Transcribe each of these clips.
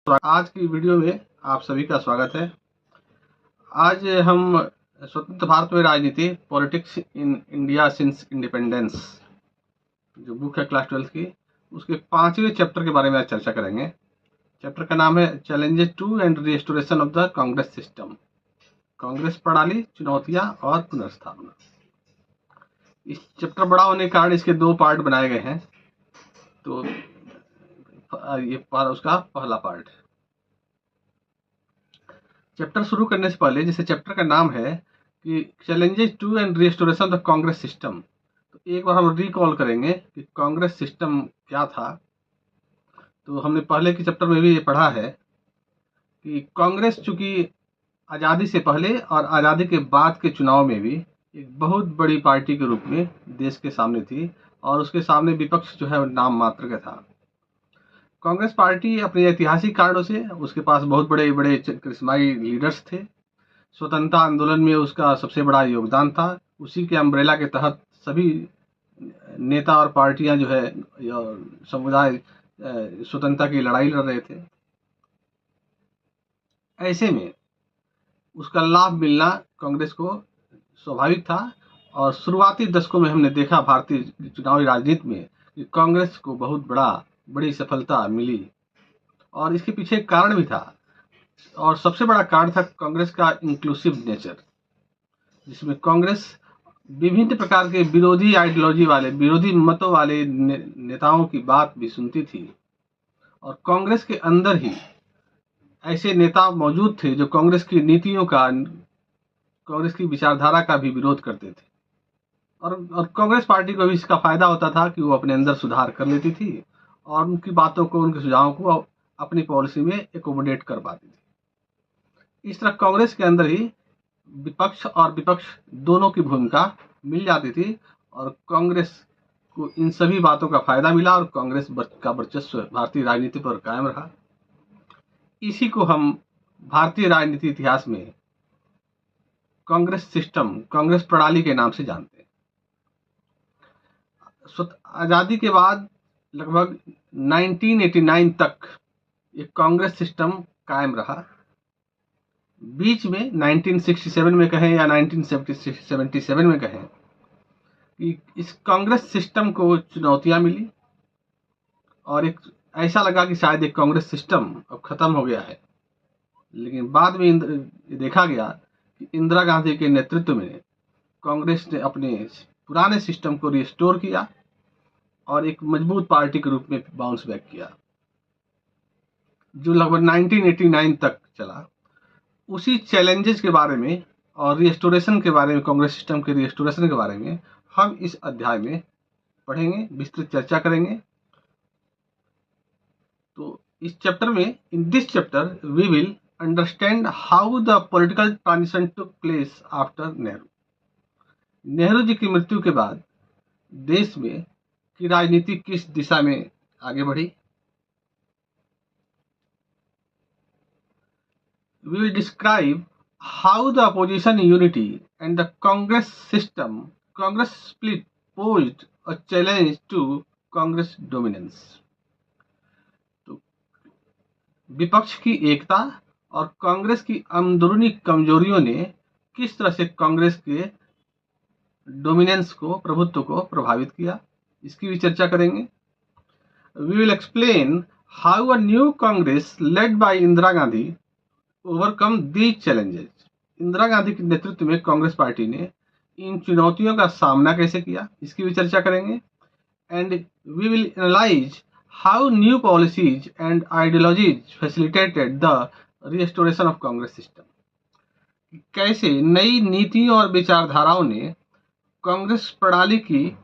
आज की वीडियो में आप सभी का स्वागत है। आज हम स्वतंत्र भारत में राजनीति, politics in India since independence, जो बुक है क्लास 12 की, उसके 5वें चैप्टर के बारे में आज चर्चा करेंगे। चैप्टर का नाम है challenges to and restoration of the Congress system. Congress प्रणाली, चुनौतियां और पुनर्स्थापना। इस चैप्टर बड़ा होने के कारण इसके 2 पार्ट बनाए गए हैं। तो ये उसका पहला पार्ट। चैप्टर शुरू करने से पहले, जैसे चैप्टर का नाम है कि challenges to and restoration of the Congress system, तो एक बार हम रिकॉल करेंगे कि कांग्रेस सिस्टम क्या था। तो हमने पहले के चैप्टर में भी ये पढ़ा है कि कांग्रेस चूंकि आज़ादी से पहले और आज़ादी के बाद के चुनाव में भी एक बहुत बड़ी पार्टी के रूप में देश के सामने थी, और उसके सामने विपक्ष जो है नाम मात्र का था। कांग्रेस पार्टी अपने ऐतिहासिक कारणों से, उसके पास बहुत बड़े बड़े करिश्माई लीडर्स थे। स्वतंत्रता आंदोलन में उसका सबसे बड़ा योगदान था। उसी के अम्ब्रेला के तहत सभी नेता और पार्टियां जो है समुदाय स्वतंत्रता की लड़ाई लड़ रहे थे। ऐसे में उसका लाभ मिलना कांग्रेस को स्वाभाविक था, और शुरुआती दशकों में हमने देखा भारतीय चुनावी राजनीति में कि कांग्रेस को बहुत बड़ी सफलता मिली, और इसके पीछे एक कारण भी था, और सबसे बड़ा कारण था कांग्रेस का इंक्लूसिव नेचर, जिसमें कांग्रेस विभिन्न प्रकार के विरोधी आइडियोलॉजी वाले, विरोधी मतों वाले नेताओं की बात भी सुनती थी। और कांग्रेस के अंदर ही ऐसे नेता मौजूद थे जो कांग्रेस की नीतियों का, कांग्रेस की विचारधारा का भी विरोध करते थे। और कांग्रेस पार्टी को भी इसका फायदा होता था कि वो अपने अंदर सुधार कर लेती थी और उनकी बातों को, उनके सुझावों को अपनी पॉलिसी में एकोमोडेट कर पाती थी। इस तरह कांग्रेस के अंदर ही विपक्ष और विपक्ष दोनों की भूमिका मिल जाती थी, और कांग्रेस को इन सभी बातों का फायदा मिला, और कांग्रेस का वर्चस्व भारतीय राजनीति पर कायम रहा। इसी को हम भारतीय राजनीति इतिहास में कांग्रेस सिस्टम, कांग्रेस प्रणाली के नाम से जानते हैं। आजादी के बाद लगभग 1989 तक ये कांग्रेस सिस्टम कायम रहा। बीच में 1967 में कहें या 1977 में कहें कि इस कांग्रेस सिस्टम को चुनौतियां मिली, और एक ऐसा लगा कि शायद एक कांग्रेस सिस्टम अब खत्म हो गया है। लेकिन बाद में देखा गया कि इंदिरा गांधी के नेतृत्व में कांग्रेस ने अपने पुराने सिस्टम को रिस्टोर किया और एक मजबूत पार्टी के रूप में बाउंस बैक किया, जो लगभग 1989 तक चला। उसी चैलेंजेस के बारे में और रिस्टोरेशन के बारे में, कांग्रेस सिस्टम के रिस्टोरेशन के बारे में हम इस अध्याय में पढ़ेंगे, विस्तृत चर्चा करेंगे। तो इस चैप्टर में, in this chapter we will understand how the political transition took place after Nehru. Nehru ji की मृत्यु के बाद देश में की राजनीति किस दिशा में आगे बढ़ी। We will describe how the opposition unity and the Congress system, Congress split posed a challenge to Congress dominance. तो विपक्ष की एकता और कांग्रेस की अंदरूनी कमजोरियों ने किस तरह से कांग्रेस के डोमिनेंस को, प्रभुत्व को प्रभावित किया, इसकी भी चर्चा करेंगे। We will explain how a new Congress led by Indira Gandhi overcome these challenges. Indira Gandhi के नेतृत्व में कांग्रेस पार्टी ने इन चुनौतियों का सामना कैसे किया, इसकी भी चर्चा करेंगे। And we will analyse how new policies and ideologies facilitated the restoration of Congress system. कैसे नई नीतियों और विचारधाराओं ने कांग्रेस प्रणाली की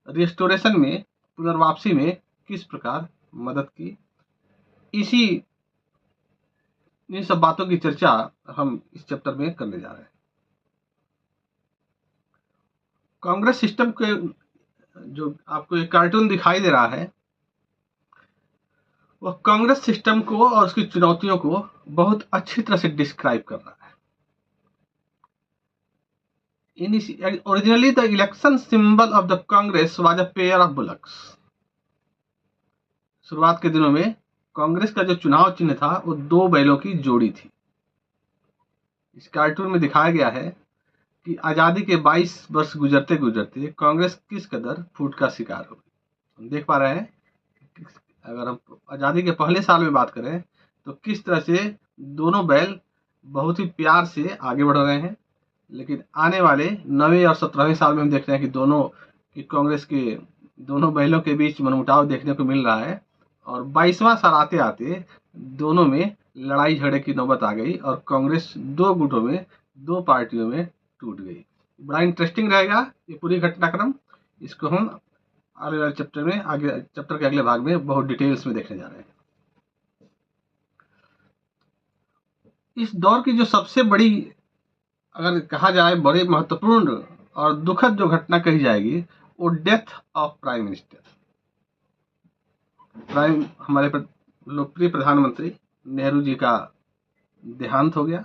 रिस्टोरेशन में, पुनर्वापसी में किस प्रकार मदद की। इन सब बातों की चर्चा हम इस चैप्टर में करने जा रहे हैं। कांग्रेस सिस्टम के, जो आपको एक कार्टून दिखाई दे रहा है, वह कांग्रेस सिस्टम को और उसकी चुनौतियों को बहुत अच्छी तरह से डिस्क्राइब कर रहा है। Originally the election symbol of the Congress was a pair of bullocks. शुरुआत के दिनों में कांग्रेस का जो चुनाव चिन्ह था वो 2 बैलों की जोड़ी थी। इस कार्टून में दिखाया गया है कि आज़ादी के 22 वर्ष गुजरते गुजरते कांग्रेस किस कदर फूट का शिकार हो गई। हम देख पा रहे हैं कि अगर हम आज़ादी के पहले साल में बात करें तो किस तरह से दोनों बैल बहुत ही प्यार से आगे बढ़ रहे हैं, लेकिन आने वाले 9वें और 17वें साल में हम देख रहे हैं कि कांग्रेस के दोनों बैलों के बीच मनमुटाव देखने को मिल रहा है और 22वां साल आते आते दोनों में लड़ाई झगड़े की नौबत आ गई और कांग्रेस 2 गुटों में, 2 पार्टियों में टूट गई। बड़ा इंटरेस्टिंग रहेगा ये पूरी घटनाक्रम। इसको हम आगे वाले चैप्टर के अगले भाग में बहुत डिटेल्स में देखने जा रहे हैं। इस दौर की जो सबसे बड़ी, अगर कहा जाए बड़े महत्वपूर्ण और दुखद जो घटना कही जाएगी, वो डेथ ऑफ प्राइम मिनिस्टर। हमारे लोकप्रिय प्रधानमंत्री नेहरू जी का देहांत हो गया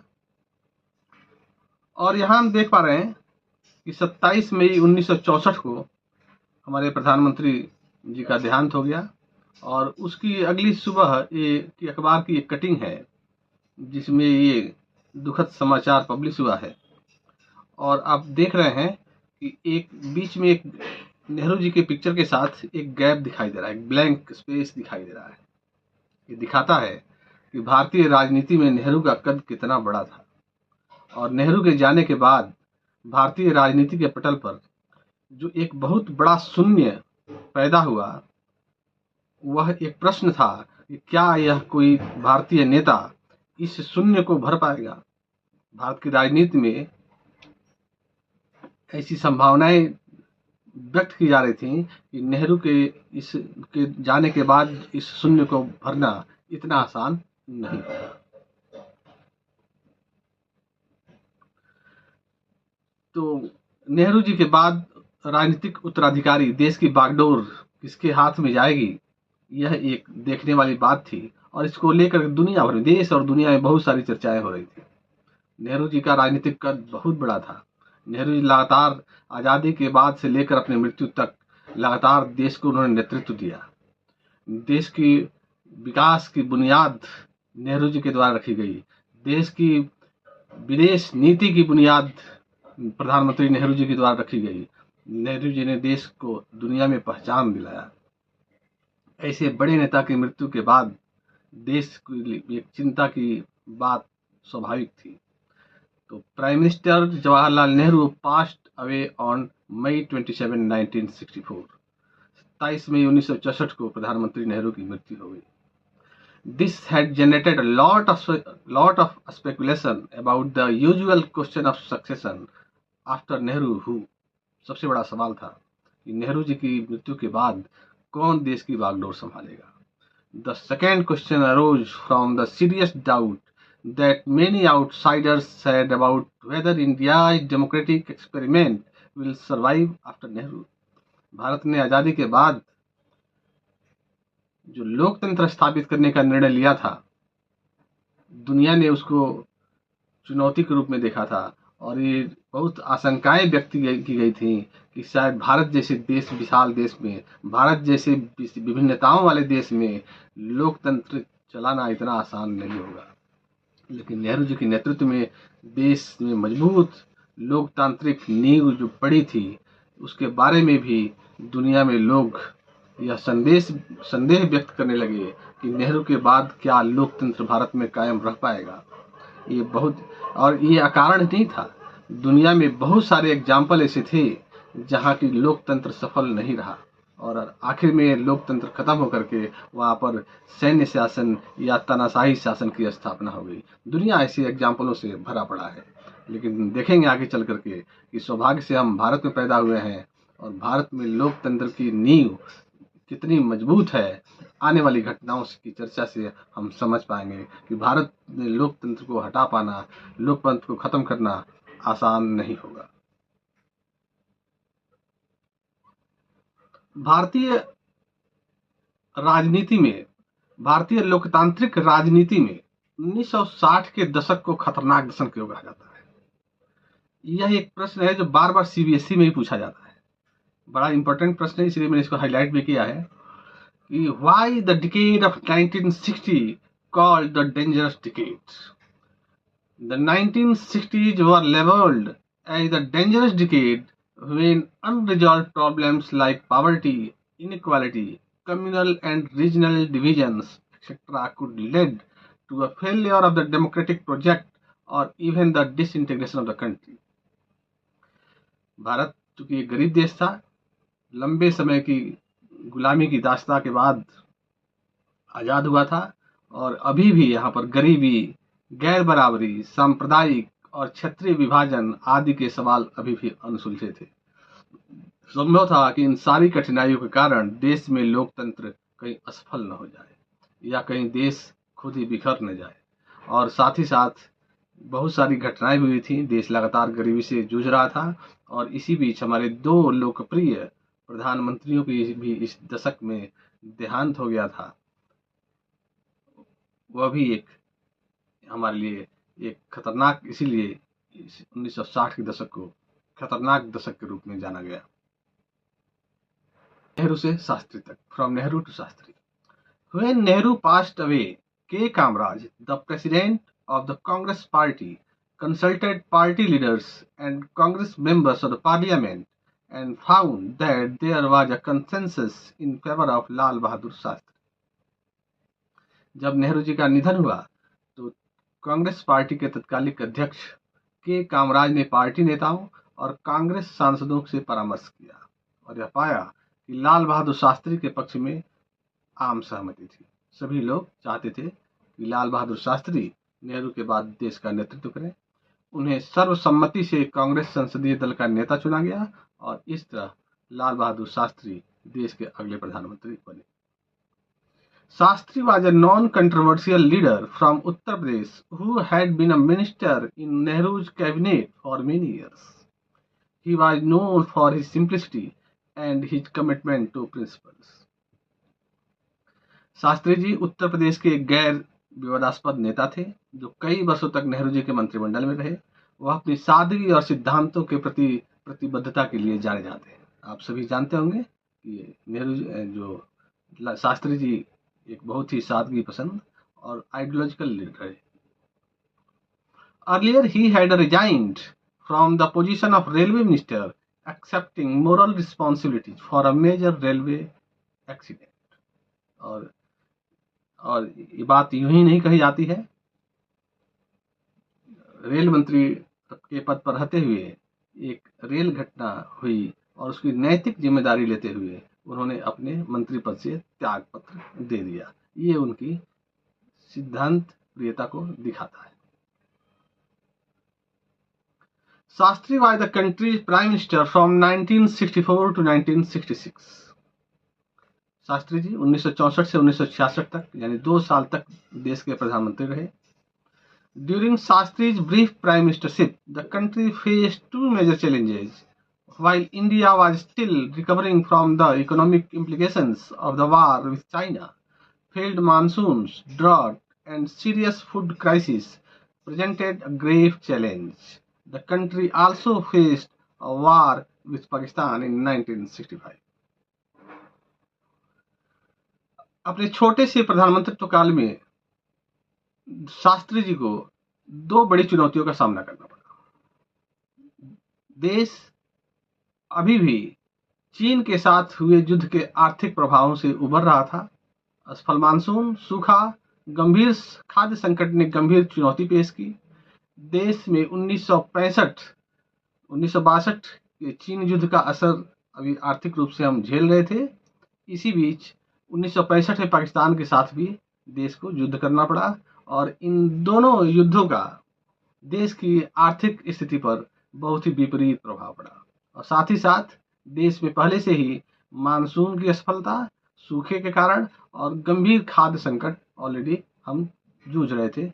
और यहाँ हम देख पा रहे हैं कि 27 मई 1964 को हमारे प्रधानमंत्री जी का देहांत हो गया और उसकी अगली सुबह ये की अखबार की एक कटिंग है जिसमें ये दुखद समाचार पब्लिश हुआ है और आप देख रहे हैं कि एक बीच में एक नेहरू जी के पिक्चर के साथ एक गैप दिखाई दे रहा है, एक ब्लैंक स्पेस दिखाई दे रहा है। ये दिखाता है कि भारतीय राजनीति में नेहरू का कद कितना बड़ा था और नेहरू के जाने के बाद भारतीय राजनीति के पटल पर जो एक बहुत बड़ा शून्य पैदा हुआ, वह एक प्रश्न था कि क्या यह कोई भारतीय नेता इस शून्य को भर पाएगा। भारत की राजनीति में ऐसी संभावनाएं व्यक्त की जा रही थी कि नेहरू के जाने के बाद इस शून्य को भरना इतना आसान नहीं होगा। तो नेहरू जी के बाद राजनीतिक उत्तराधिकारी, देश की बागडोर किसके हाथ में जाएगी, यह एक देखने वाली बात थी और इसको लेकर दुनिया भर में, देश और दुनिया में बहुत सारी चर्चाएं हो रही थी। नेहरू जी का राजनीतिक कद बहुत बड़ा था। नेहरू जी लगातार आज़ादी के बाद से लेकर अपनी मृत्यु तक लगातार देश को उन्होंने नेतृत्व दिया। देश की विकास की बुनियाद नेहरू जी के द्वारा रखी गई। देश की विदेश नीति की बुनियाद प्रधानमंत्री नेहरू जी के द्वारा रखी गई। नेहरू जी ने देश को दुनिया में पहचान दिलाया। ऐसे बड़े नेता की मृत्यु के बाद देश की एक चिंता की बात स्वाभाविक थी। तो prime minister Jawaharlal Nehru passed away on May 27, 1964। 27 मई 1964 को प्रधानमंत्री नेहरू की मृत्यु हो गई। This had generated a lot of speculation about the usual question of succession after Nehru, who सबसे बड़ा सवाल था कि नेहरू जी की मृत्यु के बाद कौन देश की बागडोर संभालेगा। The second question arose from the serious doubt that many outsiders had about whether India's democratic experiment will survive after Nehru। Bharat ने आज़ादी के बाद जो लोकतंत्र स्थापित करने का निर्णय लिया था, दुनिया ने उसको चुनौती के रूप में देखा था और ये बहुत आशंकाएं व्यक्त की गई थी कि शायद भारत जैसे देश, विशाल देश में, भारत जैसे विभिन्नताओं वाले देश में लोकतंत्र चलाना इतना आसान नहीं होगा। लेकिन नेहरू जी के नेतृत्व में देश में मजबूत लोकतांत्रिक नींव जो पड़ी थी, उसके बारे में भी दुनिया में लोग यह संदेह व्यक्त करने लगे कि नेहरू के बाद क्या लोकतंत्र भारत में कायम रह पाएगा। ये अकारण नहीं था। दुनिया में बहुत सारे एग्जाम्पल ऐसे थे जहाँ की लोकतंत्र सफल नहीं रहा और आखिर में लोकतंत्र खत्म होकर के वहाँ पर सैन्य शासन या तानाशाही शासन की स्थापना हो गई। दुनिया ऐसे एग्जाम्पलों से भरा पड़ा है। लेकिन देखेंगे आगे चल करके कि सौभाग्य से हम भारत में पैदा हुए हैं और भारत में लोकतंत्र की नींव कितनी मजबूत है। आने वाली घटनाओं की चर्चा से हम समझ पाएंगे कि भारत में लोकतंत्र को हटा पाना, लोकतंत्र को खत्म करना आसान नहीं होगा। भारतीय राजनीति में, भारतीय लोकतांत्रिक राजनीति में 1960 के दशक को खतरनाक दशक क्यों कहा जाता है? यह एक प्रश्न है जो बार बार सीबीएसई में ही पूछा जाता है। बड़ा इंपॉर्टेंट प्रश्न है, इसलिए मैंने इसको हाईलाइट भी किया है कि why the decade of 1960 called the dangerous decade. The 1960s were labeled as the dangerous decade when unresolved problems like poverty, inequality, communal and regional divisions, etc., could lead to a failure of the democratic project or even the disintegration of the country. Bharat चूंकि एक गरीब देश था, लंबे समय की गुलामी की दास्ता के बाद आजाद हुआ था और अभी भी यहाँ पर गरीबी, गैर बराबरी, सांप्रदायिक और क्षेत्रीय विभाजन आदि के सवाल अभी भी अनसुलझे थे। संभव था कि इन सारी कठिनाइयों के कारण देश में लोकतंत्र कहीं असफल न हो जाए या कहीं देश खुद ही बिखर न जाए, और साथ ही साथ बहुत सारी घटनाएं हुई थी। देश लगातार गरीबी से जूझ रहा था और इसी बीच हमारे दो लोकप्रिय प्रधानमंत्रियों की भी इस दशक में देहांत हो गया था। वह भी एक हमारे लिए एक खतरनाक, इसीलिए 1960 के दशक को खतरनाक दशक के रूप में जाना गया। नेहरू से शास्त्री तक, from Nehru to Shastri. When Nehru passed away, K. Kamaraj, the president of the Congress party, consulted party leaders and Congress members of the parliament and found that there was a consensus in favor of Lal Bahadur Shastri. जब नेहरू जी का निधन हुआ तो Congress party के तत्कालिक अध्यक्ष के कामराज ने पार्टी नेताओं और कांग्रेस सांसदों से परामर्श किया और यह पाया कि लाल बहादुर शास्त्री के पक्ष में आम सहमति थी। सभी लोग चाहते थे कि लाल बहादुर शास्त्री नेहरू के बाद देश का नेतृत्व करें। उन्हें सर्वसम्मति से कांग्रेस संसदीय दल का नेता चुना गया और इस तरह लाल बहादुर शास्त्री देश के अगले प्रधानमंत्री बने। Shastri was a non-controversial leader from Uttar Pradesh who had been a minister in Nehru's cabinet for many years. He was known for his simplicity and his commitment to principles. Shastri ji Uttar Pradesh के एक गैर विवादास्पद नेता थे जो कई वर्षों तक नेहरू जी के मंत्रिमंडल में रहे। वह अपनी सादगी और सिद्धांतों के प्रति प्रतिबद्धता के लिए जाने जाते हैं। आप सभी जानते होंगे कि नेहरू जो शास्त्री जी एक बहुत ही सादगी पसंद और आइडियोलॉजिकल लीडर है। Earlier he had resigned from the position of railway minister, accepting moral responsibility for a major railway accident. और ये बात यूं ही नहीं कही जाती है। रेल मंत्री के पद पर रहते हुए एक रेल घटना हुई और उसकी नैतिक जिम्मेदारी लेते हुए उन्होंने अपने मंत्री पद से त्याग पत्र दे दिया। ये उनकी सिद्धांत प्रियता को दिखाता है। Shastri was the country's prime minister from 1964 to 1966. Shastri ji 1964 से 1966 तक यानी 2 साल तक देश के प्रधानमंत्री रहे। During Shastri's brief prime ministership, the country faced 2 major challenges. While India was still recovering from the economic implications of the war with China, failed monsoons, drought, and serious food crisis presented a grave challenge. The country also faced a war with Pakistan in 1965. अपने छोटे से प्रधानमंत्रित्व काल में शास्त्री जी को 2 बड़ी चुनौतियों का सामना करना पड़ा। देश अभी भी चीन के साथ हुए युद्ध के आर्थिक प्रभावों से उबर रहा था। असफल मानसून, सूखा, गंभीर खाद्य संकट ने गंभीर चुनौती पेश की। देश में 1962 के चीन युद्ध का असर अभी आर्थिक रूप से हम झेल रहे थे। इसी बीच 1965 में पाकिस्तान के साथ भी देश को युद्ध करना पड़ा और इन दोनों युद्धों का देश की आर्थिक स्थिति पर बहुत ही विपरीत प्रभाव पड़ा और साथ ही साथ देश में पहले से ही मानसून की असफलता, सूखे के कारण और गंभीर खाद्य संकट ऑलरेडी हम जूझ रहे थे।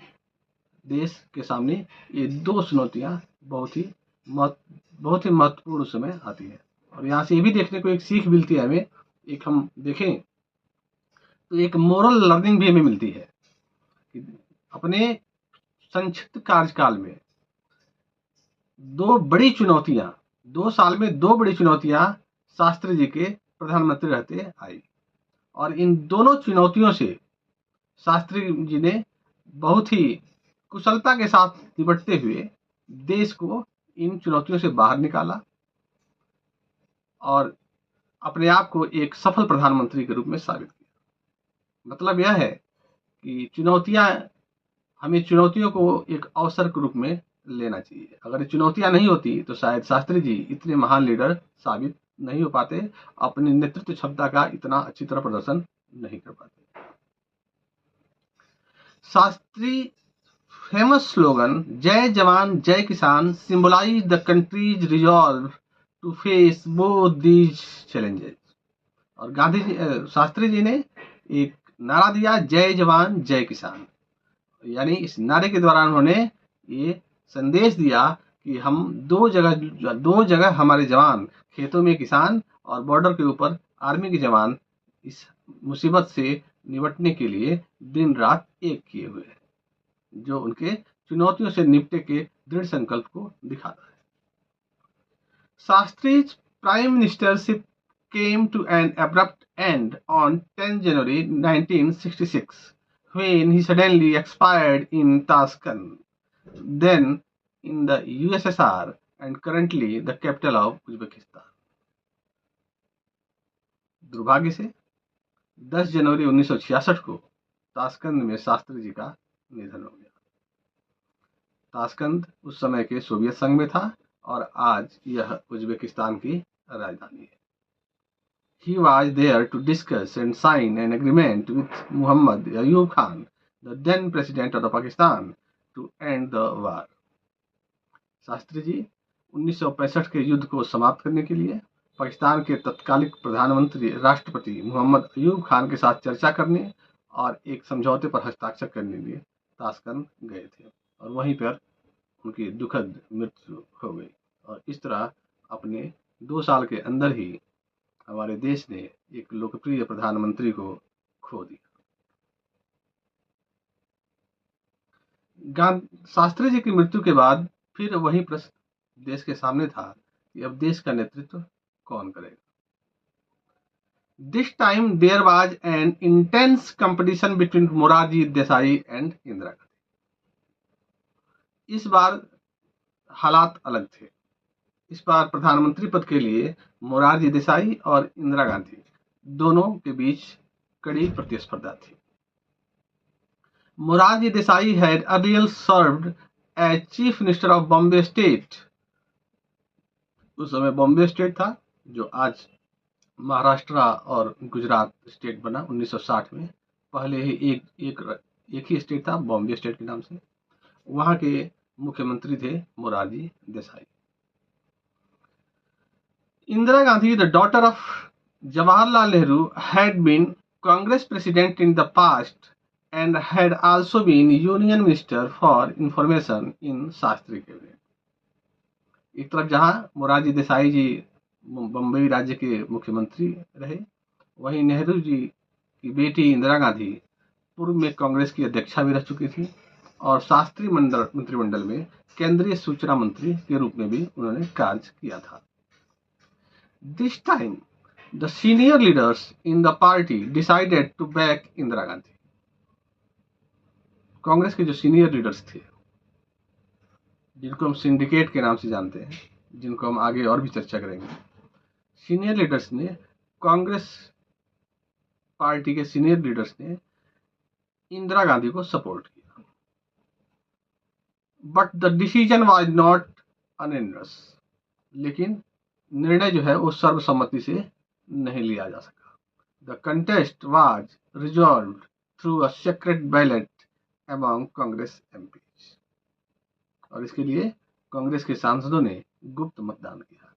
देश के सामने ये 2 चुनौतियां बहुत ही महत्वपूर्ण समय आती है और यहाँ से ये भी देखने को एक सीख मिलती है हमें। एक हम देखें तो एक मोरल लर्निंग भी हमें मिलती है कि अपने संक्षिप्त कार्यकाल में 2 बड़ी चुनौतियां, 2 साल में 2 बड़ी चुनौतियां शास्त्री जी के प्रधानमंत्री रहते आई और इन दोनों चुनौतियों से शास्त्री जी ने बहुत ही कुशलता के साथ निपटते हुए देश को इन चुनौतियों से बाहर निकाला और अपने आप को एक सफल प्रधानमंत्री के रूप में साबित किया। मतलब यह है कि हमें चुनौतियों को एक अवसर के रूप में लेना चाहिए। अगर ये चुनौतियां नहीं होती तो शायद शास्त्री जी इतने महान लीडर साबित नहीं हो पाते, अपनी नेतृत्व क्षमता का इतना अच्छी तरह प्रदर्शन नहीं कर पाते। Shastri famous slogan "Jai Jawan, Jai Kisan" symbolize the country's resolve to face both these challenges. और शास्त्री जी ने एक नारा दिया, जय जवान जय किसान। यानी इस नारे के दौरान उन्होंने ये संदेश दिया कि हम दो जगह हमारे जवान, खेतों में किसान और बॉर्डर के ऊपर आर्मी के जवान, इस मुसीबत से निपटने के लिए दिन रात एक किए हुए हैं, जो उनके चुनौतियों से निपटने के दृढ़ संकल्प को दिखाता है। शास्त्री's prime ministership came to an abrupt end on 10 January 1966 when he suddenly expired in Tashkent, then in the USSR and currently the capital of Uzbekistan. दुर्भाग्य से 10 जनवरी 1966 को ताशकंद में शास्त्री जी का निधन हो गया। ताशकंद उस समय के सोवियत संघ में था और आज यह उज्बेकिस्तान की राजधानी है। He was there to discuss and sign an agreement with Muhammad Ayub Khan, the then president of Pakistan, to end the war. Shastri ji 1965 के युद्ध को समाप्त करने के लिए पाकिस्तान के तत्कालिक प्रधानमंत्री राष्ट्रपति मोहम्मद अयूब खान के साथ चर्चा करने और एक समझौते पर हस्ताक्षर करने के लिए ताशकंद गए थे और वहीं पर उनकी दुखद मृत्यु हो गई। और इस तरह अपने 2 साल के अंदर ही हमारे देश ने एक लोकप्रिय प्रधानमंत्री को खो दिया। शास्त्री जी की मृत्यु के बाद फिर वही प्रश्न देश के सामने था कि अब देश का नेतृत्व कौन करेगा। This time there was an intense competition between Morarji Desai and Indira Gandhi. इस बार हालात अलग थे। इस बार प्रधानमंत्री पद के लिए मोरारजी देसाई और इंदिरा गांधी दोनों के बीच कड़ी प्रतिस्पर्धा थी। Morarji Desai had earlier served as chief minister of Bombay state. उस समय बॉम्बे स्टेट था जो आज महाराष्ट्र और गुजरात स्टेट बना 1960 में। पहले ही एक ही स्टेट था बॉम्बे स्टेट के नाम से। वहां के मुख्यमंत्री थे Morarji Desai. Indira Gandhi, the daughter of Jawaharlal Nehru, had been Congress president in the past and had also been Union Minister for Information in Shastri cabinet. एक तरफ जहां मोरारजी देसाई जी बम्बई राज्य के मुख्यमंत्री रहे, वहीं नेहरू जी की बेटी इंदिरा गांधी पूर्व में कांग्रेस की अध्यक्षा भी रह चुकी थी और शास्त्री मंत्रिमंडल में केंद्रीय सूचना मंत्री के रूप में भी उन्होंने कार्य किया था। This time, the senior leaders in the party decided to back Indira Gandhi. Congress के जो सीनियर लीडर्स थे, जिनको हम सिंडिकेट के नाम से जानते हैं, जिनको हम आगे और भी चर्चा करेंगे, सीनियर लीडर्स ने, कांग्रेस पार्टी के सीनियर लीडर्स ने इंदिरा गांधी को सपोर्ट किया। But the decision was not unanimous. लेकिन निर्णय जो है वो सर्वसम्मति से नहीं लिया जा सका। The contest was resolved through a secret ballot among Congress MPs. और इसके लिए कांग्रेस के सांसदों ने गुप्त मतदान किया।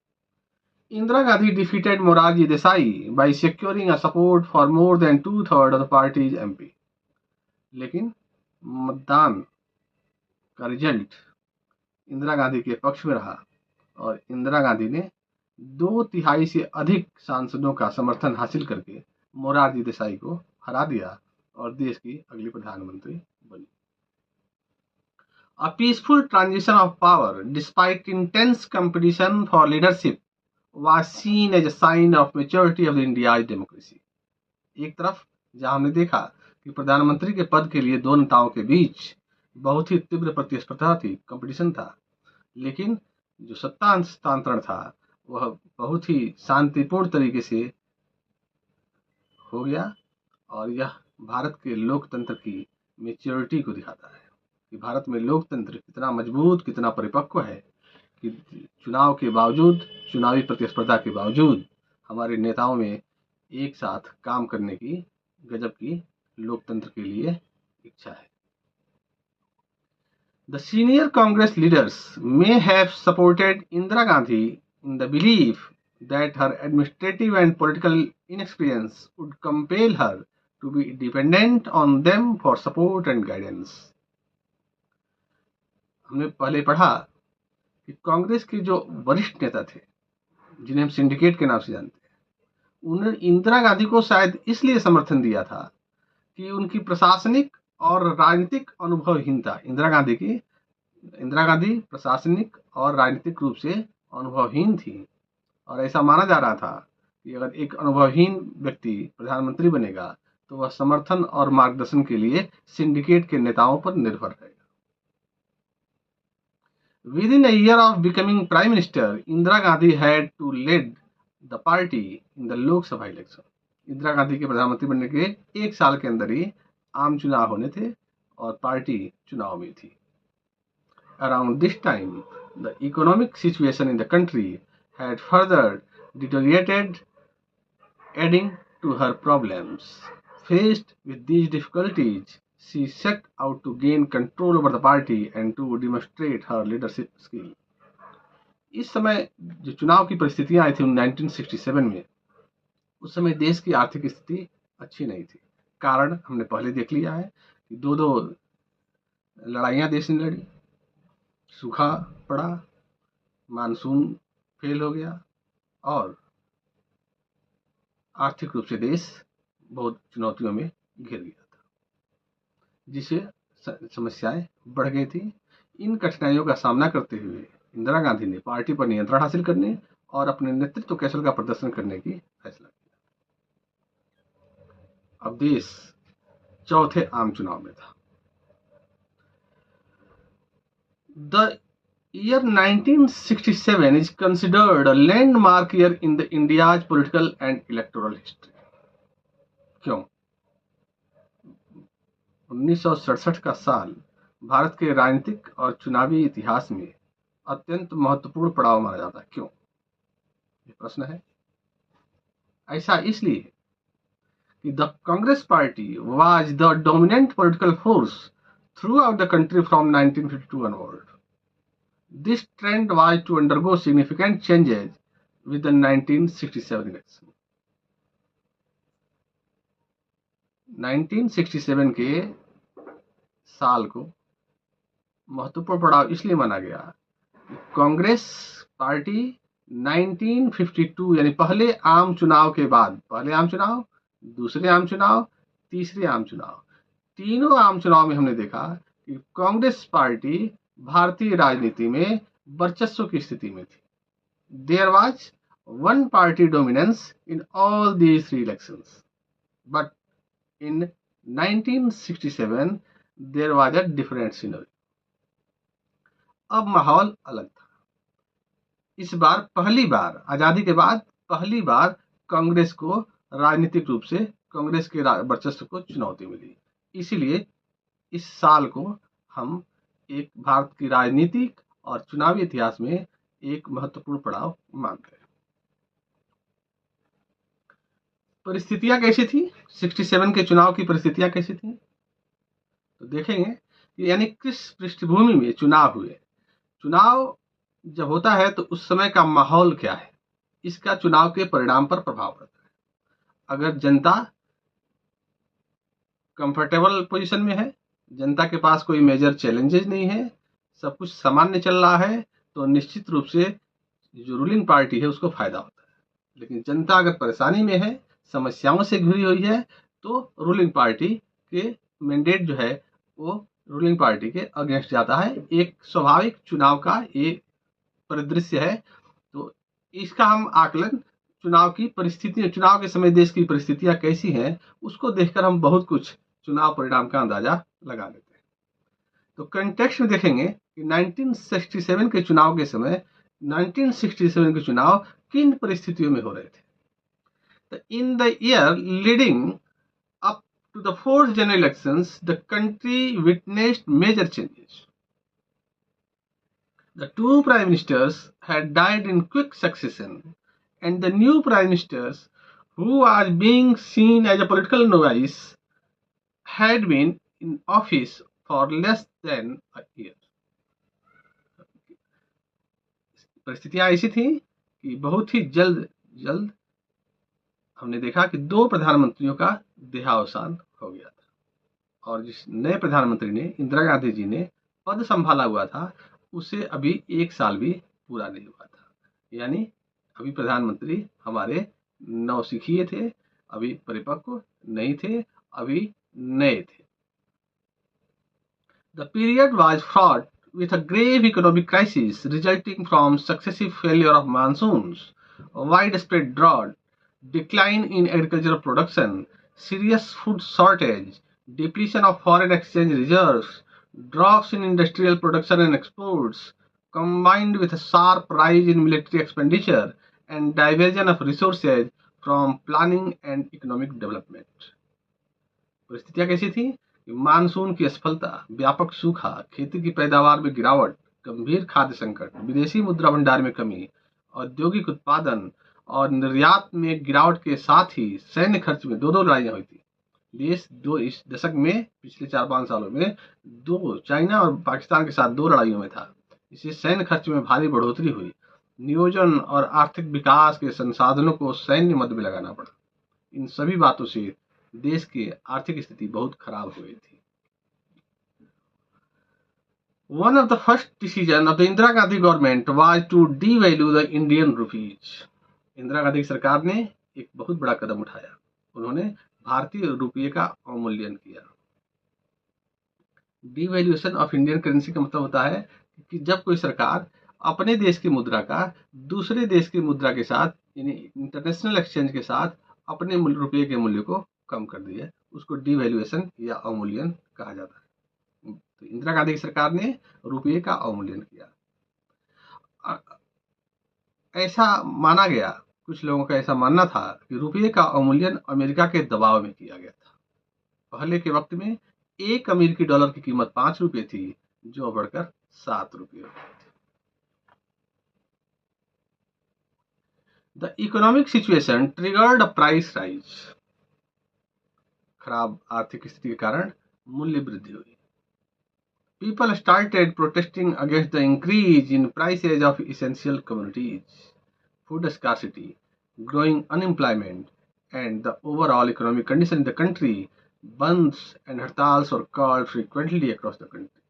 Indira Gandhi defeated Morarji Desai by securing a support for more than 2/3 of the party's MP. लेकिन मतदान का रिजल्ट इंदिरा गांधी के पक्ष में रहा और इंदिरा गांधी ने 2/3 से अधिक सांसदों का समर्थन हासिल करके मोरारजी देसाई को हरा दिया और देश की अगली प्रधानमंत्री बनी। A peaceful transition of power, despite intense competition for leadership, was seen as a sign of maturity of India's democracy. एक तरफ जहां हमने देखा कि प्रधानमंत्री के पद के लिए दो नेताओं के बीच बहुत ही तीव्र प्रतिस्पर्धा थी, कंपटीशन था, लेकिन जो सत्ता हस्तांतरण था वह बहुत ही शांतिपूर्ण तरीके से हो गया। और यह भारत के लोकतंत्र की मेच्योरिटी को दिखाता है कि भारत में लोकतंत्र कितना मजबूत, कितना परिपक्व है कि चुनाव के बावजूद, चुनावी प्रतिस्पर्धा के बावजूद हमारे नेताओं में एक साथ काम करने की गजब की लोकतंत्र के लिए इच्छा है। The senior Congress leaders may have supported Indira Gandhi in the belief that her administrative and political inexperience would compel her to be dependent on them for support and guidance. हमने पहले पढ़ा कि कांग्रेस के जो वरिष्ठ नेता थे, जिन्हें हम सिंडिकेट के नाम से जानते हैं, उन्होंने इंदिरा गांधी को शायद इसलिए समर्थन दिया था कि उनकी प्रशासनिक और राजनीतिक अनुभवहीनता, इंदिरा गांधी प्रशासनिक और राजनीतिक रूप से अनुभवहीन थी, और ऐसा माना जा रहा था कि अगर एक अनुभवहीन व्यक्ति प्रधानमंत्री बनेगा तो वह समर्थन और मार्गदर्शन के लिए सिंडिकेट के नेताओं पर निर्भर रहेगा। Within a year of becoming Prime Minister, Indira Gandhi had to lead the party in the Lok Sabha election. Indira Gandhi के प्रधानमंत्री बनने के एक साल के अंदर ही आम चुनाव होने थे और पार्टी चुनाव में थी। Around this time, the economic situation in the country had further deteriorated, adding to her problems. Faced with these difficulties, she set out to gain control over the party and to demonstrate her leadership skill. इस समय जो चुनाव की परिस्थितियां आई थी 1967 में, उस समय देश की आर्थिक स्थिति अच्छी नहीं थी। कारण हमने पहले देख लिया है कि दो लड़ाइयां देश ने लड़ी, सूखा पड़ा, मानसून फेल हो गया और आर्थिक रूप से देश बहुत चुनौतियों में घिर गया था, जिससे समस्याएं बढ़ गई थी। इन कठिनाइयों का सामना करते हुए इंदिरा गांधी ने पार्टी पर नियंत्रण हासिल करने और अपने नेतृत्व कौशल का प्रदर्शन करने की फैसला किया। अब देश चौथे आम चुनाव में था। The year 1967 is considered a landmark year in the India's political and electoral history. क्यों? 1967 का साल भारत के राजनीतिक और चुनावी इतिहास में अत्यंत महत्वपूर्ण पड़ाव माना जाता है। क्यों? ये प्रश्न है। ऐसा इसलिए कि the Congress party was the dominant political force throughout the country from 1952 onward. This trend was to undergo significant changes with the 1967 election. 1967 के साल को महत्वपूर्ण पड़ाव इसलिए माना गया कि कांग्रेस पार्टी 1952 यानी पहले आम चुनाव के बाद, पहले आम चुनाव, दूसरे आम चुनाव, तीसरे आम चुनाव, तीनों आम चुनाव में हमने देखा कि कांग्रेस पार्टी भारतीय राजनीति में वर्चस्व की स्थिति में थी। There was one party dominance in all these three elections, but in 1967 there was a different scenario. अब माहौल अलग था। इस बार पहली बार, आजादी के बाद पहली बार कांग्रेस को राजनीतिक रूप से कांग्रेस के वर्चस्व को चुनौती मिली। इसीलिए इस साल को हम एक भारत की राजनीतिक और चुनावी इतिहास में एक महत्वपूर्ण पड़ाव मानते हैं। परिस्थितियां कैसी थी? 67 के चुनाव की परिस्थितियां कैसी थी? तो देखेंगे कि यानी किस पृष्ठभूमि में चुनाव हुए। चुनाव जब होता है तो उस समय का माहौल क्या है, इसका चुनाव के परिणाम पर प्रभाव पड़ता है। अगर जनता कंफर्टेबल पोजीशन में है, जनता के पास कोई मेजर चैलेंजेस नहीं है, सब कुछ सामान्य चल रहा है, तो निश्चित रूप से जो रूलिंग पार्टी है उसको फायदा होता है। लेकिन जनता अगर परेशानी में है, समस्याओं से घिरी हुई है, तो रूलिंग पार्टी के मैंडेट जो है वो रूलिंग पार्टी के अगेंस्ट जाता है। एक स्वाभाविक चुनाव का ये परिदृश्य है। तो इसका हम आकलन चुनाव की परिस्थितियां, चुनाव के समय देश की परिस्थितियां कैसी हैं, उसको देखकर हम बहुत कुछ चुनाव परिणाम का अंदाजा लगा लेते हैं। तो कंटेक्स्ट में देखेंगे कि 1967 के चुनाव के समय 1967 के चुनाव किन परिस्थितियों में हो रहे थे। तो in the year leading up to the fourth general elections the country witnessed major changes. The two prime ministers had died in quick succession, and the new prime ministers, who was being seen as a political novice, had been in office for less than a year. परिस्थितियां ऐसी थी कि बहुत ही जल्द हमने देखा कि दो प्रधानमंत्रियों का देहावसान हो गया था, और जिस नए प्रधानमंत्री ने, इंदिरा गांधी जी ने पद संभाला हुआ था, उसे अभी 1 साल भी पूरा नहीं हुआ था। यानी अभी प्रधानमंत्री हमारे नौसिखिए थे, अभी परिपक्व नहीं थे, अभी नए थे। The period was fraught with a grave economic crisis resulting from successive failure of monsoons, a widespread drought, decline in agricultural production, serious food shortage, depletion of foreign exchange reserves, drops in industrial production and exports, combined with a sharp rise in military expenditure and diversion of resources from planning and economic development. परिस्थितियां कैसी थी? Monsoon की असफलता, व्यापक सूखा, खेती की पैदावार में गिरावट, गंभीर खाद्य संकट, विदेशी मुद्रा भंडार में कमी, औद्योगिक उत्पादन और निर्यात में गिरावट के साथ ही सैन्य खर्च में दो लड़ाइयां हुई थी। देश इस दशक में, पिछले 4-5 सालों में चाइना और पाकिस्तान के साथ 2 लड़ाइयों में था। इससे सैन्य खर्च में भारी बढ़ोतरी हुई। नियोजन और आर्थिक विकास के संसाधनों को सैन्य मद में लगाना पड़ा। इन सभी बातों से देश की आर्थिक स्थिति बहुत खराब हो गई थी। One of the first decision of the Indira Gandhi government was to devalue the Indian rupees. Indira Gandhi की सरकार ने एक बहुत बड़ा कदम उठाया, उन्होंने भारतीय रुपये का अवमूल्यन किया। डिवैल्यूएशन ऑफ इंडियन करेंसी का मतलब होता है कि जब कोई सरकार अपने देश की मुद्रा का दूसरे देश की मुद्रा के साथ, यानी इंटरनेशनल एक्सचेंज के साथ, अपने रुपये के मूल्य को कम कर दिया, उसको डिवैल्यूएशन या अवमूल्यन कहा जाता है। तो इंदिरा गांधी की सरकार ने रुपये का अवमूल्यन किया। ऐसा माना गया, कुछ लोगों का ऐसा मानना था कि रुपये का अवमूल्यन अमेरिका के दबाव में किया गया था। पहले के वक्त में 1 अमेरिकी डॉलर की कीमत 5 रुपये थी, जो बढ़कर 7 रुपये हो गई थी। The economic situation triggered a price rise. खराब आर्थिक स्थिति के कारण मूल्य वृद्धि हुई। People started protesting against the increase in prices of essential commodities, food scarcity, growing unemployment, and the overall economic condition in the country. Bandhs and hartals were called frequently across the country.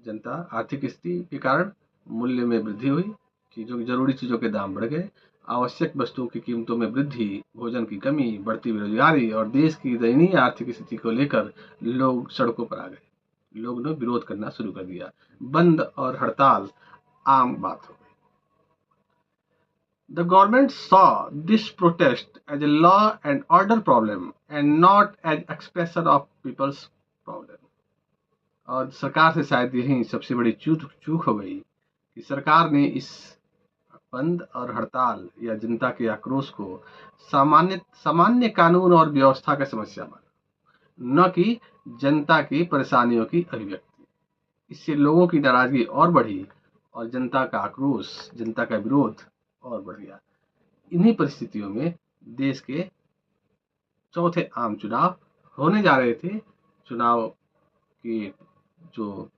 जनता आर्थिक स्थिति के कारण मूल्य में वृद्धि हुई, जरूरी चीजों के दाम बढ़ गए, आवश्यक वस्तुओं की कीमतों में वृद्धि, भोजन की कमी, बढ़ती बेरोजगारी और देश की दयनीय आर्थिक स्थिति को लेकर लोग सड़कों पर आ गए। लोग ने विरोध करना शुरू कर दिया। बंद और हड़ताल आम बात हो गई। The government saw this protest as a law and order problem and not as expression of people's problem. और सरकार से शायद यही सबसे बड़ी चूक हो गई कि सरकार ने इस बंद और हड़ताल या जनता के आक्रोश को सामान्य कानून और व्यवस्था का समस्या माना, न कि जनता की परेशानियों की अभिव्यक्ति। इससे लोगों की नाराजगी और बढ़ी और जनता का आक्रोश, जनता का विरोध और बढ़ गया। इन्हीं परिस्थितियों में देश के चौथे आम चुनाव होने जा रहे थे। चुनाव की जो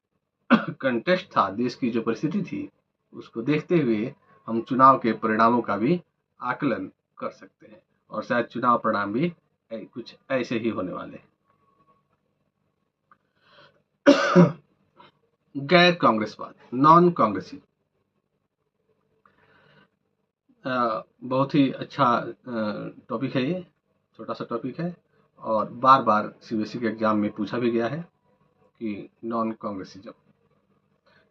कंटेस्ट था, देश की जो परिस्थिति थी, उसको देखते हुए हम चुनाव के परिणामों का भी आकलन कर सकते हैं, और शायद चुनाव परिणाम भी कुछ ऐसे ही होने वाले हैं। गैर कांग्रेसवाद, नॉन कांग्रेसी, बहुत ही अच्छा टॉपिक है। ये छोटा सा टॉपिक है और बार बार सीबीएसई के एग्जाम में पूछा भी गया है कि नॉन कांग्रेसिज्म।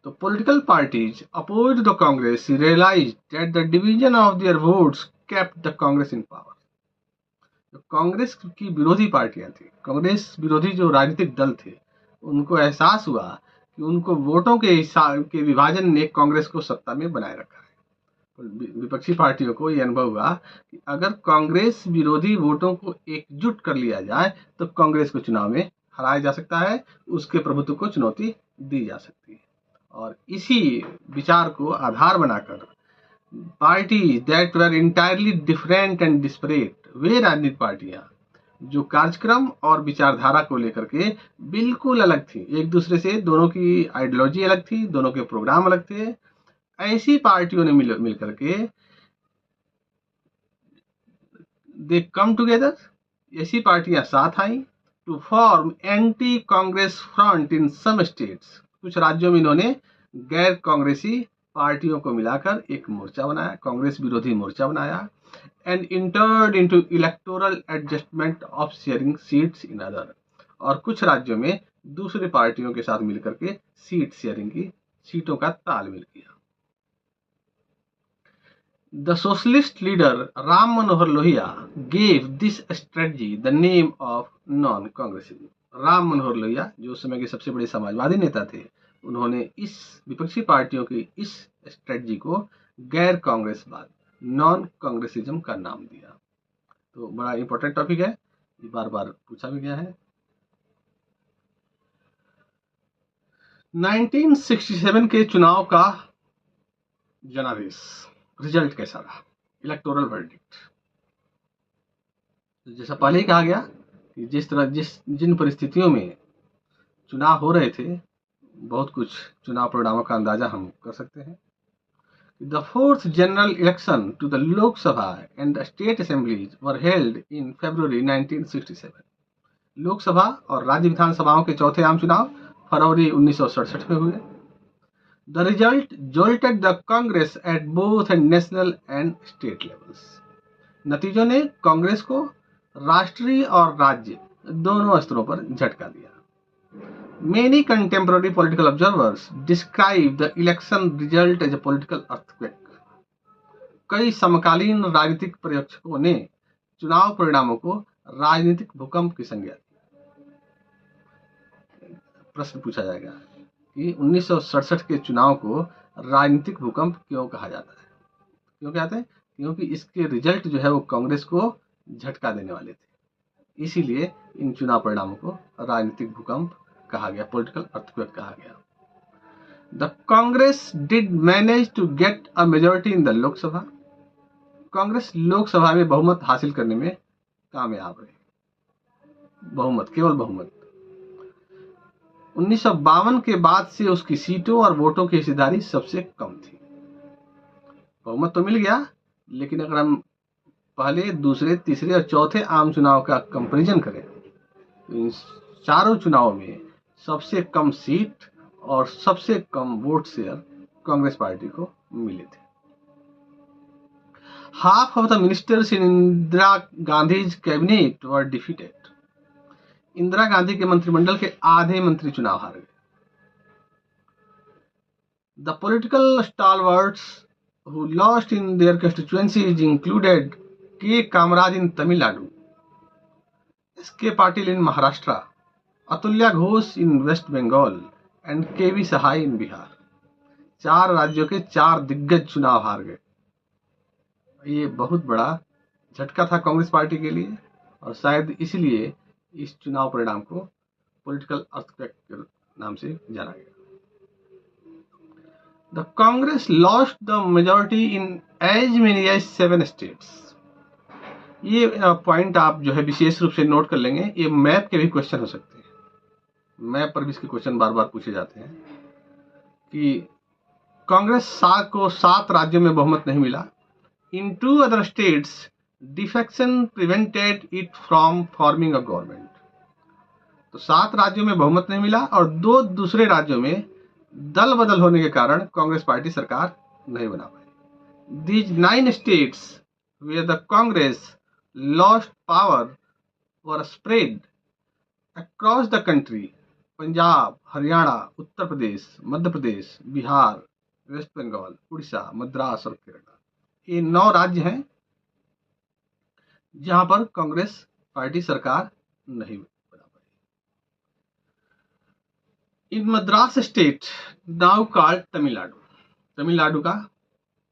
तो political parties opposed the Congress realized that the division of their votes kept the Congress in power. तो कांग्रेस की विरोधी पार्टियां थी, कांग्रेस विरोधी जो राजनीतिक दल थे, उनको एहसास हुआ कि उनको वोटों के हिसाब के विभाजन ने कांग्रेस को सत्ता में बनाए रखा है। तो विपक्षी पार्टियों को यह अनुभव हुआ कि अगर कांग्रेस विरोधी वोटों को एकजुट कर लिया जाए तो कांग्रेस को चुनाव में हराया जा सकता है, उसके प्रभुत्व को चुनौती दी जा सकती है। और इसी विचार को आधार बनाकर party that were entirely different and disparate, वे राजनीतिक पार्टियां जो कार्यक्रम और विचारधारा को लेकर के बिल्कुल अलग थी, एक दूसरे से, दोनों की आइडियोलॉजी अलग थी, दोनों के प्रोग्राम अलग थे, ऐसी पार्टियों ने मिल करके दे कम टुगेदर, ऐसी पार्टियां साथ आई to form anti Congress front in some states. कुछ राज्यों में इन्होंने गैर कांग्रेसी पार्टियों को मिलाकर एक मोर्चा बनाया, कांग्रेस विरोधी मोर्चा बनाया, and entered into electoral adjustment of sharing seats in other. और कुछ राज्यों में दूसरी पार्टियों के साथ मिलकर के सीट शेयरिंग की, सीटों का तालमेल किया। The socialist leader Ram Manohar Lohia gave this strategy the name of non-congressism. Ram Manohar Lohia जो उस समय के सबसे बड़े समाजवादी नेता थे, उन्होंने इस विपक्षी पार्टियों की इस स्ट्रेटजी को गैर कांग्रेसवाद, नॉन कांग्रेसिज्म का नाम दिया। तो बड़ा इंपॉर्टेंट टॉपिक है, ये बार बार पूछा भी गया है। 1967 के चुनाव का जनादेश, रिजल्ट कैसा रहा, इलेक्टोरल वर्डिक्ट। जैसा पहले ही कहा गया कि जिन परिस्थितियों में चुनाव हो रहे थे, बहुत कुछ चुनाव परिणामों का अंदाजा हम कर सकते हैं। The fourth general election to the Lok Sabha and the state assemblies were held in February 1967। Lok Sabha और राज्य विधानसभाओं के चौथे आम चुनाव फरवरी 1967 में हुए। The result jolted the Congress at both national and state levels. नतीजों ने कांग्रेस को राष्ट्रीय और राज्य दोनों स्तरों पर झटका दिया। Many contemporary political observers describe the election result as a political earthquake. कई समकालीन राजनीतिक पर्यवेक्षकों ने चुनाव परिणामों को राजनीतिक भूकंप की संज्ञा दी। प्रश्न पूछा जाएगा कि 1967 के चुनाव को राजनीतिक भूकंप क्यों कहा जाता है? क्यों कहते हैं? क्योंकि इसके रिजल्ट जो है वो कांग्रेस को झटका देने वाले थे, इसीलिए इन चुनाव परिणामों को राजनीतिक भूकंप कहा गया, पॉलिटिकल अर्थक्वेक कहा गया। The Congress did manage to get a majority in the Lok Sabha. Congress Lok Sabha में बहुमत हासिल करने में कामयाब रही। बहुमत, केवल बहुमत। 1952 के बाद से उसकी सीटों और वोटों की हिस्सेदारी सबसे कम थी। बहुमत तो मिल गया, लेकिन अगर हम पहले, दूसरे, तीसरे और चौथे आम चुनाव का कंपैरिजन करें तो इन चारों चुनावों में सबसे कम सीट और सबसे कम वोट शेयर कांग्रेस पार्टी को मिले थे। Half of the ministers in Indira Gandhi's cabinet were defeated. Indira Gandhi के मंत्रिमंडल के आधे मंत्री चुनाव हार गए। The political stalwarts who lost in their constituencies included K Kamaraj in Tamil Nadu, S K. Patil in Maharashtra, Atulya Ghosh in West Bengal and K V. Sahay in Bihar. 4 राज्यों के 4 दिग्गज चुनाव हार गए। ये बहुत बड़ा झटका था कांग्रेस पार्टी के लिए, और शायद इसलिए इस चुनाव परिणाम को पॉलिटिकल अर्थक्वेक के नाम से जाना गया। The Congress lost the majority in as many as 7 states. ये पॉइंट आप जो है विशेष रूप से नोट कर लेंगे, ये मैप के भी क्वेश्चन हो सकते हैं। मैप पर भी इसके क्वेश्चन बार बार पूछे जाते हैं कि कांग्रेस को 7 राज्यों में बहुमत नहीं मिला। इन 2 other states defection prevented it from forming a government. तो 7 राज्यों में बहुमत नहीं मिला और 2 दूसरे राज्यों में दल बदल होने के कारण कांग्रेस पार्टी सरकार नहीं बना पाई। These 9 states where the Congress lost power were spread across the country Punjab, Haryana, Uttar Pradesh, Madhya Pradesh, Bihar, West Bengal, Orissa, Madras और केरल। ये 9 राज्य हैं जहां पर कांग्रेस पार्टी सरकार नहीं बना पाई। In Madras state now called Tamil Nadu. Tamil Nadu का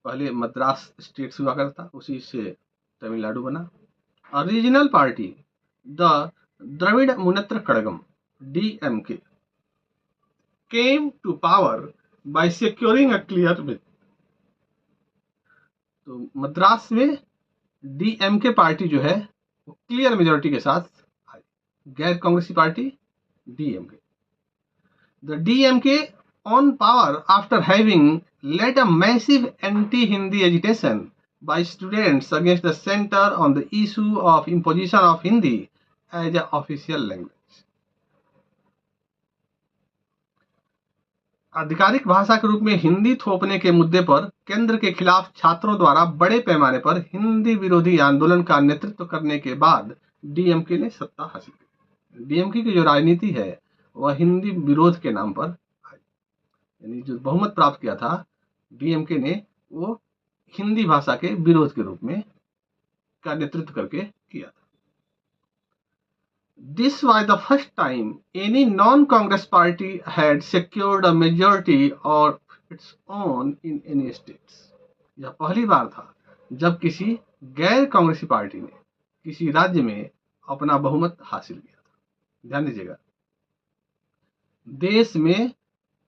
पहले मद्रास स्टेट हुआ करता था, उसी से तमिलनाडु बना। Regional party the Dravida Munnetra Kazhagam DMK came to power by securing a clear win। तो मद्रास में DMK पार्टी जो है वो क्लियर मेजोरिटी के साथ आई। गैर कांग्रेसी party DMK। The DMK on power after having led a massive anti-Hindi agitation by students against the center on the issue of imposition of Hindi as an official language। आधिकारिक भाषा के रूप में हिंदी थोपने के मुद्दे पर केंद्र के खिलाफ छात्रों द्वारा बड़े पैमाने पर हिंदी विरोधी आंदोलन का नेतृत्व करने के बाद DMK ने सत्ता हासिल की। DMK की जो राजनीति है वह हिंदी विरोध के नाम पर आई, यानी जो बहुमत प्राप्त किया था DMK ने वो हिंदी भाषा के विरोध के रूप में का नेतृत्व करके किया था। This was the first time any non-Congress party had secured a majority of its own in any states। यह पहली बार था जब किसी गैर कांग्रेसी पार्टी ने किसी राज्य में अपना बहुमत हासिल किया था। ध्यान दीजिएगा, देश में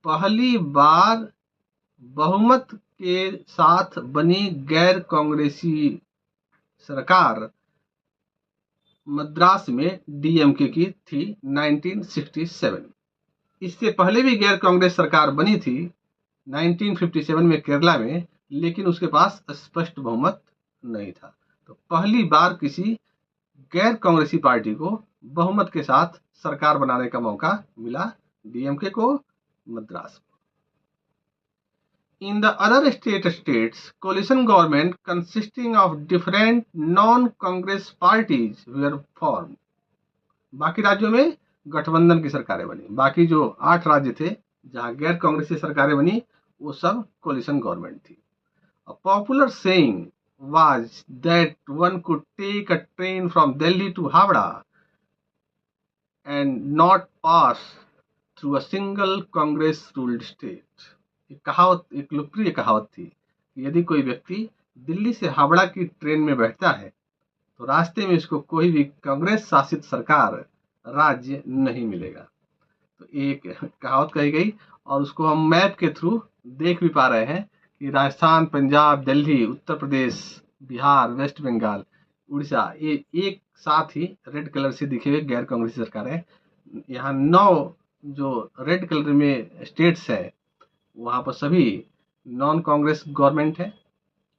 पहली बार बहुमत के साथ बनी गैर कांग्रेसी सरकार मद्रास में DMK की थी 1967। इससे पहले भी गैर कांग्रेस सरकार बनी थी 1957 में केरला में, लेकिन उसके पास स्पष्ट बहुमत नहीं था। तो पहली बार किसी गैर कांग्रेसी पार्टी को बहुमत के साथ सरकार बनाने का मौका मिला DMK को Madras. In the other states, coalition government consisting of different non-Congress parties were formed। बाकी राज्यों में गठबंधन की सरकारें बनी। बाकी जो 8 राज्य थे जहां गैर कांग्रेसी सरकारें बनी वो सब कोलिशन गवर्नमेंट थी। A popular saying was that one could take a train from Delhi to Howrah and not pass through a single Congress ruled state। एक कहावत, एक लोकप्रिय कहावत थी कि यदि कोई व्यक्ति दिल्ली से हावड़ा की ट्रेन में बैठता है तो रास्ते में इसको कोई भी कांग्रेस शासित सरकार राज्य नहीं मिलेगा। तो एक कहावत कही गई और उसको हम मैप के थ्रू देख भी पा रहे हैं कि राजस्थान, पंजाब, दिल्ली, उत्तर प्रदेश, बिहार, वेस्ट बंगाल, उड़ीसा, ये एक साथ ही रेड कलर से दिखे हुए गैर कांग्रेसी सरकारें। यहाँ 9 जो रेड कलर में स्टेट्स है वहाँ पर सभी नॉन कांग्रेस गवर्नमेंट है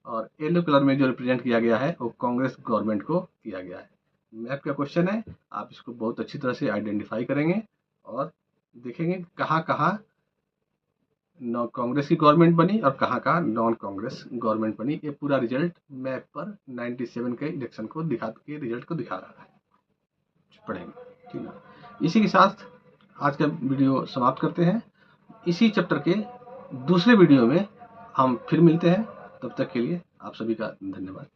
और येलो कलर में जो रिप्रेजेंट किया गया है वो कांग्रेस गवर्नमेंट को किया गया है। मैप का क्वेश्चन है, आप इसको बहुत अच्छी तरह से आइडेंटिफाई करेंगे और देखेंगे कहाँ कहाँ कांग्रेस की गवर्नमेंट बनी और कहाँ कहाँ नॉन कांग्रेस गवर्नमेंट बनी। ये पूरा रिजल्ट मैप पर 97 के इलेक्शन को रिजल्ट को दिखा रहा है। पढ़ेंगे, ठीक है। इसी के साथ आज का वीडियो समाप्त करते हैं। इसी चैप्टर के दूसरे वीडियो में हम फिर मिलते हैं। तब तक के लिए आप सभी का धन्यवाद।